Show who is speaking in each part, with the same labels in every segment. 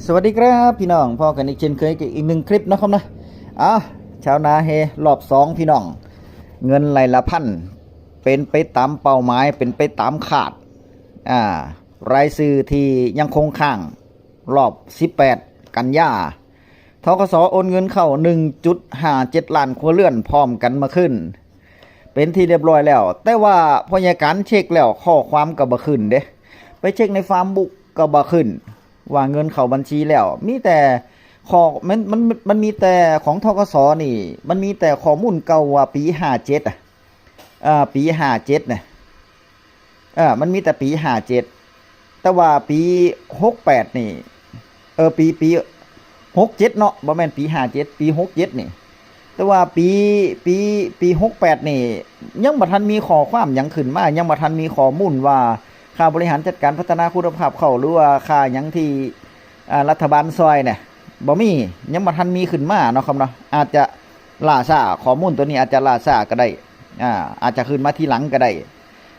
Speaker 1: สวัสดีครับพี่น้องพ่อกันอีกเช่นเคยกับอีกหนึ่งคลิปนะครับนะชาวนาเฮรอบสองพี่น้องเงินรายละพันเป็นไปตามเป้าหมายเป็นไปตามขาดรายชื่อที่ยังคงค้างรอบ18กันยาธกสโอนเงินเข้า 1.57 ล้านครัวเรือนพร้อมกันมาขึ้นเป็นที่เรียบร้อยแล้วแต่ว่าพยาการเช็คแล้วข้อความก็บ่ขึ้นเด้ไปเช็คในฟาร์มบุกก็บ่ขึ้นว่าเงินเข้าบัญชีแล้วมีแต่ข้อมันมีแต่ของธกสนี่มันมีแต่ข้อมูลเก่าว่าปี57ปี57น่ะมันมีแต่ปี57แต่ว่าปี68นี่ปี67เนาะบ่แม่นปี57ปี67นี่แต่ว่าปี68นี่ยังบ่ทันมีข้อความหยังขึ้นมายังบ่ทันมีข้อมูลว่าค่าบริหารจัดการพัฒนาคุณภาพข้าวหรือว่าค่าหยังที่รัฐบาลซอยเนี่ยบ่มียังบ่ทันมีขึ้นมาเนาะครับเนาะอาจจะล่าช้าข้อมูลตัวนี้อาจจะล่าช้าก็ได้อาจจะขึ้นมาทีหลังก็ได้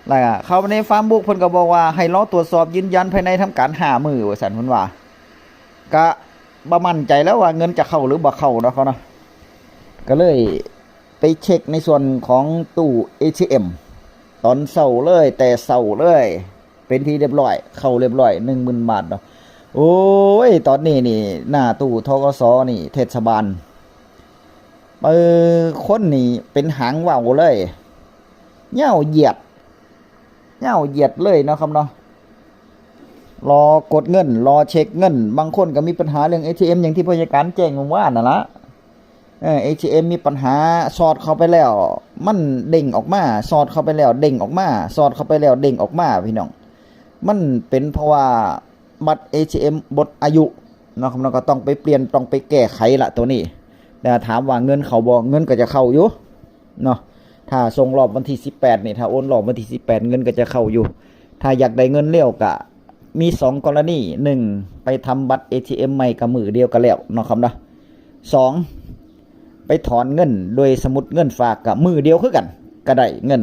Speaker 1: แล้วเข้าในฟาร์มบุกเพิ่นก็บอกว่าให้รอตรวจสอบยืนยันภายในทำการ5มื้อว่าซั่นเพิ่นว่าก็บ่มั่นใจแล้วว่าเงินจะเข้าหรือบ่เข้าเนาะเขาเนาะก็เลยไปเช็คในส่วนของตู้ ATM ตอนเช้าเลยแต่เช้าเลยเป็นที่เรียบร้อยเข้าเรียบร้อย 10,000 บาทเนาะโอ้ยตอนนี้นี่หน้าตู้ธกสนี่เทศบาลคนนี่เป็นหางว่าวเลยเหย้าเหยียดเลยเนาะครับเนาะรอกดเงินรอเช็คเงินบางคนก็มีปัญหาเรื่อง ATM อย่างที่ผู้จัดการแจ้งผมว่านั่นละATM มีปัญหาสอดเข้าไปแล้วมันเด้งออกมาสอดเข้าไปแล้วเด้งออกมาสอดเข้าไปแล้วเด้งออกมาพี่น้องมันเป็นเพราะว่าบัตร ATM หมดอายุเนาะครับเราก็ต้องไปเปลี่ยนต้องไปแก้ไขละตัวนี้แต่ถามว่าเงินเข้าบ่เงินก็จะเข้าอยู่เนาะถ้าส่งรอบวันที่18นี่ถ้าโอนรอบวันที่18เงินก็จะเข้าอยู่ถ้าอยากได้เงินเร็วก็มี2กรณี1ไปทำบัตร ATM ใหม่กับมือเดียวกันแล้วเนาะครับเนาะ2ไปถอนเงินโดยสมุดเงินฝากกับมือเดียวคือกันก็ได้เงิน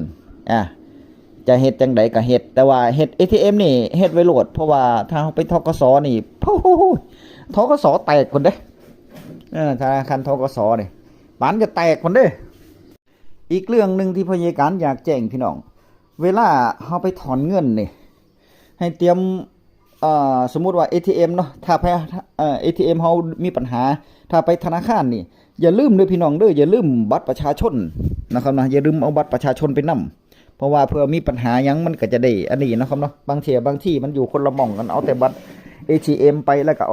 Speaker 1: จะเฮ็ดจังไดก็เฮ็ดแต่ว่าเฮ็ด ATM นี่เฮ็ดไว้โหลดเพราะว่าถ้าเฮาไปธกสนี่ธกสแตกพุ่นเด้ธนาคารธกสนี่ปานจะแตกพุ่นเด้อีกเรื่องนึงที่พยาการอยากแจ้งพี่น้องเวลาเฮาไปถอนเงินนี่ให้เตรียมสมมุติว่า ATM เนาะถ้าไปATM เฮามีปัญหาถ้าไปธนาคารนี่อย่าลืมเด้อพี่น้องเด้ออย่าลืมบัตรประชาชนนะครับนะอย่าลืมเอาบัตรประชาชนไปนำเพราะว่าเพื่อมีปัญหาหยังมันก็จะได้อันนี้นะครับเนาะบางทีมันอยู่คนละหม่องกันเอาแต่บัตร ATM ไปแล้วก็